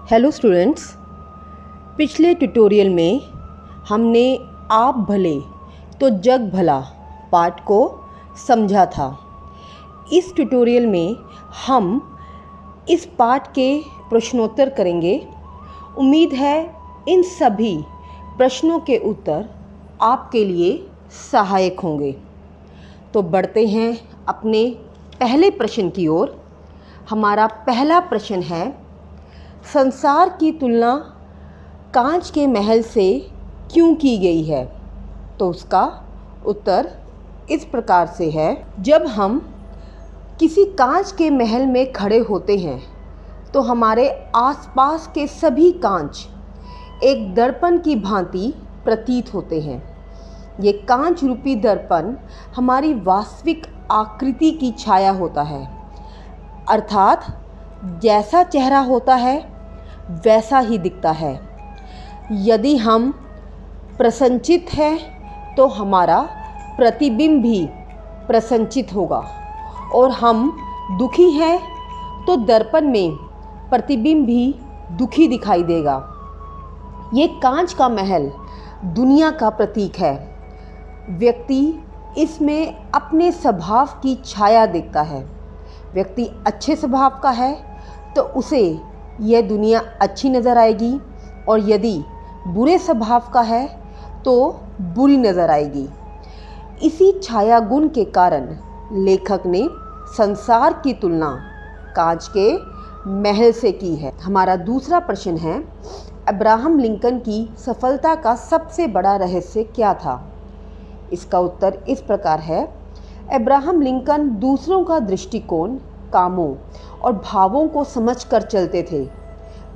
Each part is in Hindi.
हेलो स्टूडेंट्स, पिछले ट्यूटोरियल में हमने आप भले तो जग भला पाठ को समझा था। इस ट्यूटोरियल में हम इस पाठ के प्रश्नोत्तर करेंगे। उम्मीद है इन सभी प्रश्नों के उत्तर आपके लिए सहायक होंगे। तो बढ़ते हैं अपने पहले प्रश्न की ओर। हमारा पहला प्रश्न है, संसार की तुलना कांच के महल से क्यों की गई है? तो उसका उत्तर इस प्रकार से है, जब हम किसी कांच के महल में खड़े होते हैं तो हमारे आसपास के सभी कांच एक दर्पण की भांति प्रतीत होते हैं। ये कांच रूपी दर्पण हमारी वास्तविक आकृति की छाया होता है, अर्थात जैसा चेहरा होता है वैसा ही दिखता है। यदि हम प्रसन्नचित्त हैं तो हमारा प्रतिबिंब भी प्रसन्नचित्त होगा, और हम दुखी हैं तो दर्पण में प्रतिबिंब भी दुखी दिखाई देगा। ये कांच का महल दुनिया का प्रतीक है। व्यक्ति इसमें अपने स्वभाव की छाया देखता है। व्यक्ति अच्छे स्वभाव का है तो उसे यह दुनिया अच्छी नज़र आएगी, और यदि बुरे स्वभाव का है तो बुरी नज़र आएगी। इसी छाया गुण के कारण लेखक ने संसार की तुलना कांच के महल से की है। हमारा दूसरा प्रश्न है, अब्राहम लिंकन की सफलता का सबसे बड़ा रहस्य क्या था? इसका उत्तर इस प्रकार है, अब्राहम लिंकन दूसरों का दृष्टिकोण, कामों और भावों को समझकर चलते थे।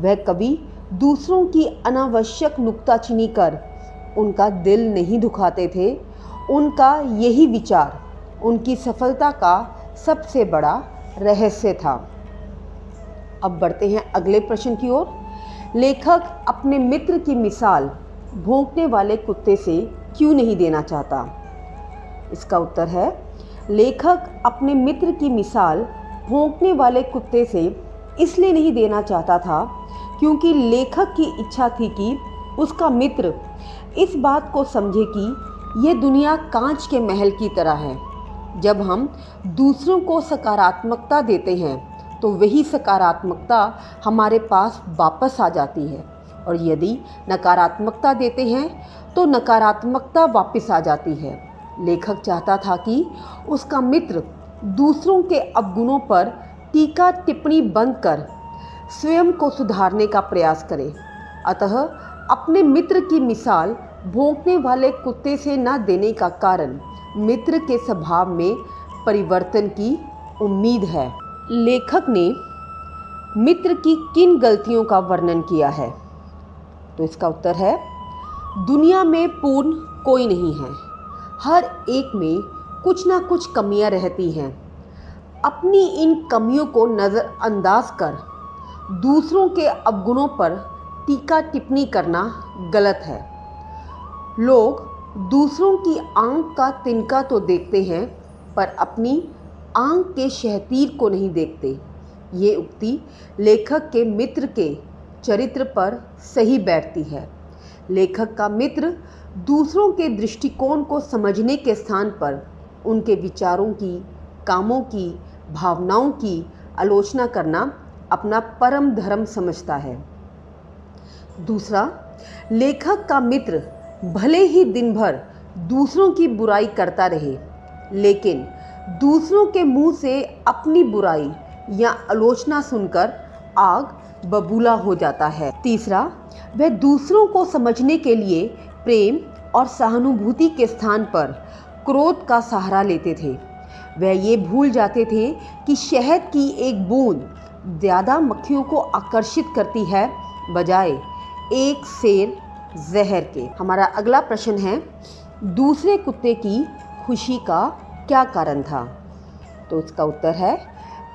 वह कभी दूसरों की अनावश्यक नुक्ताचीनी कर उनका दिल नहीं दुखाते थे। उनका यही विचार उनकी सफलता का सबसे बड़ा रहस्य था। अब बढ़ते हैं अगले प्रश्न की ओर। लेखक अपने मित्र की मिसाल भौंकने वाले कुत्ते से क्यों नहीं देना चाहता? इसका उत्तर है, लेखक अपने मित्र की मिसाल भौंकने वाले कुत्ते से इसलिए नहीं देना चाहता था क्योंकि लेखक की इच्छा थी कि उसका मित्र इस बात को समझे कि यह दुनिया कांच के महल की तरह है। जब हम दूसरों को सकारात्मकता देते हैं तो वही सकारात्मकता हमारे पास वापस आ जाती है, और यदि नकारात्मकता देते हैं तो नकारात्मकता वापस आ जाती है। लेखक चाहता था कि उसका मित्र दूसरों के अवगुणों पर टीका टिप्पणी बंद कर स्वयं को सुधारने का प्रयास करे। अतः अपने मित्र की मिसाल भौंकने वाले कुत्ते से न देने का कारण मित्र के स्वभाव में परिवर्तन की उम्मीद है। लेखक ने मित्र की किन गलतियों का वर्णन किया है? तो इसका उत्तर है, दुनिया में पूर्ण कोई नहीं है। हर एक में कुछ ना कुछ कमियां रहती हैं। अपनी इन कमियों को नज़रअंदाज कर दूसरों के अवगुणों पर टीका टिप्पणी करना गलत है। लोग दूसरों की आंख का तिनका तो देखते हैं, पर अपनी आंख के शहतीर को नहीं देखते। ये उक्ति लेखक के मित्र के चरित्र पर सही बैठती है। लेखक का मित्र दूसरों के दृष्टिकोण को समझने के स्थान पर उनके विचारों की, कामों की, भावनाओं की आलोचना करना अपना परम धर्म समझता है। दूसरा, लेखक का मित्र भले ही दिन भर दूसरों की बुराई करता रहे, लेकिन दूसरों के मुंह से अपनी बुराई या आलोचना सुनकर आग बबूला हो जाता है। तीसरा, वह दूसरों को समझने के लिए प्रेम और सहानुभूति के स्थान पर क्रोध का सहारा लेते थे। वह ये भूल जाते थे कि शहद की एक बूंद ज़्यादा मक्खियों को आकर्षित करती है बजाय एक सेर जहर के। हमारा अगला प्रश्न है, दूसरे कुत्ते की खुशी का क्या कारण था? तो इसका उत्तर है,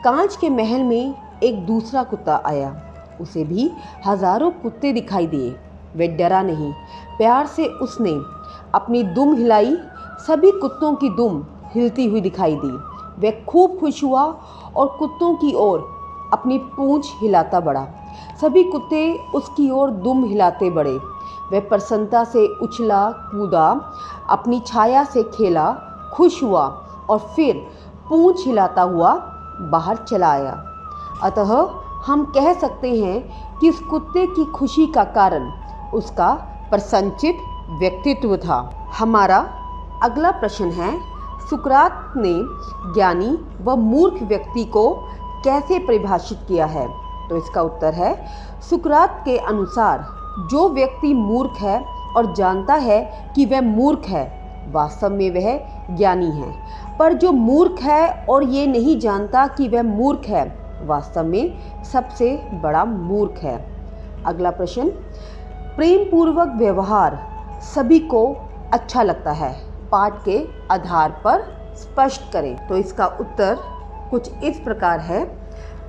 कांच के महल में एक दूसरा कुत्ता आया। उसे भी हजारों कुत्ते दिखाई दिए। वह डरा नहीं, प्यार से उसने अपनी दुम हिलाई। सभी कुत्तों की दुम हिलती हुई दिखाई दी। वह खूब खुश हुआ और कुत्तों की ओर अपनी पूंछ हिलाता बढ़ा। सभी कुत्ते उसकी ओर दुम हिलाते बढ़े। वह प्रसन्नता से उछला कूदा, अपनी छाया से खेला, खुश हुआ और फिर पूंछ हिलाता हुआ बाहर चला आया। अतः हम कह सकते हैं कि इस कुत्ते की खुशी का कारण उसका प्रसन्नचित व्यक्तित्व था। हमारा अगला प्रश्न है, सुकरात ने ज्ञानी व मूर्ख व्यक्ति को कैसे परिभाषित किया है? तो इसका उत्तर है, सुकरात के अनुसार जो व्यक्ति मूर्ख है और जानता है कि वह मूर्ख है, वास्तव में वह ज्ञानी है। पर जो मूर्ख है और ये नहीं जानता कि वह मूर्ख है, वास्तव में सबसे बड़ा मूर्ख है। अगला प्रश्न, प्रेम पूर्वक व्यवहार सभी को अच्छा लगता है, पाठ के आधार पर स्पष्ट करें। तो इसका उत्तर कुछ इस प्रकार है,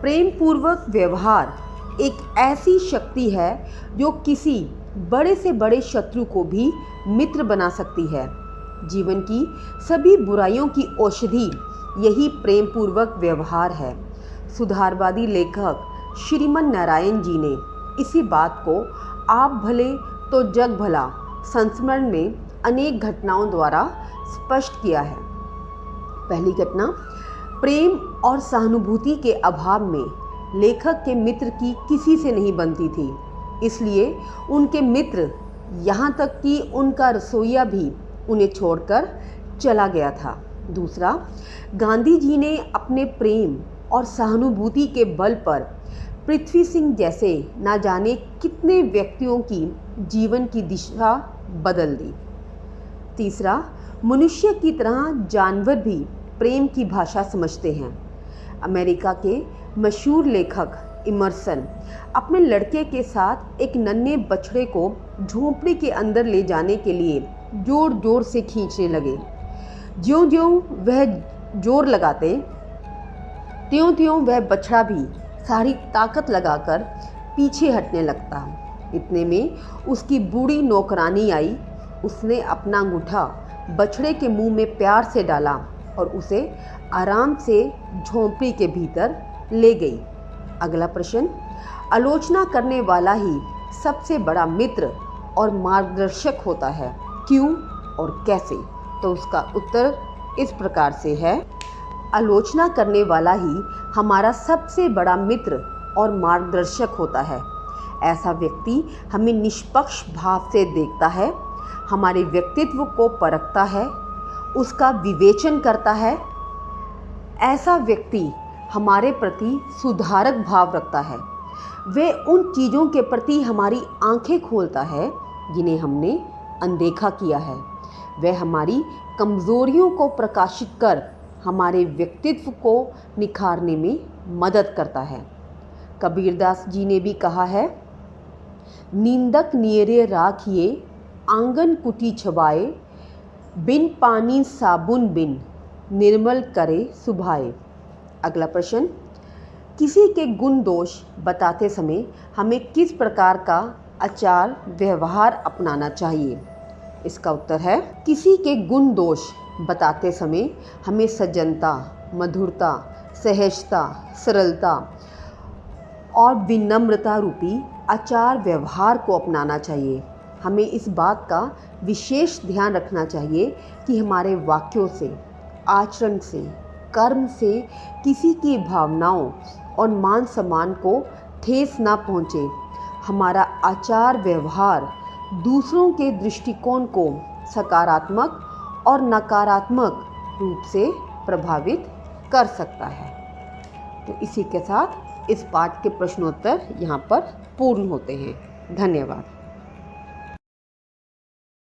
प्रेम पूर्वक व्यवहार एक ऐसी शक्ति है जो किसी बड़े से बड़े शत्रु को भी मित्र बना सकती है। जीवन की सभी बुराइयों की औषधि यही प्रेम पूर्वक व्यवहार है। सुधारवादी लेखक श्रीमन नारायण जी ने इसी बात को आप भले तो जग भला संस्मरण में अनेक घटनाओं द्वारा स्पष्ट किया है। पहली घटना, प्रेम और सहानुभूति के अभाव में लेखक के मित्र की किसी से नहीं बनती थी, इसलिए उनके मित्र यहाँ तक कि उनका रसोइया भी उन्हें छोड़कर चला गया था। दूसरा, गांधी जी ने अपने प्रेम और सहानुभूति के बल पर पृथ्वी सिंह जैसे ना जाने कितने व्यक्तियों की जीवन की दिशा बदल दी। तीसरा, मनुष्य की तरह जानवर भी प्रेम की भाषा समझते हैं। अमेरिका के मशहूर लेखक इमर्सन अपने लड़के के साथ एक नन्हे बछड़े को झोंपड़ी के अंदर ले जाने के लिए जोर जोर से खींचने लगे। ज्यों-ज्यों वह जोर लगाते, त्यों-त्यों वह बछड़ा भी सारी ताकत लगाकर पीछे हटने लगता। इतने में उसकी बूढ़ी नौकरानी आई। उसने अपना अंगूठा बछड़े के मुंह में प्यार से डाला और उसे आराम से झोंपड़ी के भीतर ले गई। अगला प्रश्न, आलोचना करने वाला ही सबसे बड़ा मित्र और मार्गदर्शक होता है, क्यों और कैसे? तो उसका उत्तर इस प्रकार से है, आलोचना करने वाला ही हमारा सबसे बड़ा मित्र और मार्गदर्शक होता है। ऐसा व्यक्ति हमें निष्पक्ष भाव से देखता है, हमारे व्यक्तित्व को परखता है, उसका विवेचन करता है। ऐसा व्यक्ति हमारे प्रति सुधारक भाव रखता है। वह उन चीज़ों के प्रति हमारी आंखें खोलता है जिन्हें हमने अनदेखा किया है। वह हमारी कमज़ोरियों को प्रकाशित कर हमारे व्यक्तित्व को निखारने में मदद करता है। कबीरदास जी ने भी कहा है, निंदक नियरे राखिए आंगन कुटी छबाए, बिन पानी साबुन बिन निर्मल करे सुभाए। अगला प्रश्न, किसी के गुण दोष बताते समय हमें किस प्रकार का आचार व्यवहार अपनाना चाहिए? इसका उत्तर है, किसी के गुण दोष बताते समय हमें सज्जनता, मधुरता, सहजता, सरलता और विनम्रता रूपी आचार व्यवहार को अपनाना चाहिए। हमें इस बात का विशेष ध्यान रखना चाहिए कि हमारे वाक्यों से, आचरण से, कर्म से किसी की भावनाओं और मान सम्मान को ठेस ना पहुँचे। हमारा आचार व्यवहार दूसरों के दृष्टिकोण को सकारात्मक और नकारात्मक रूप से प्रभावित कर सकता है। तो इसी के साथ इस पाठ के प्रश्नोत्तर यहाँ पर पूर्ण होते हैं। धन्यवाद।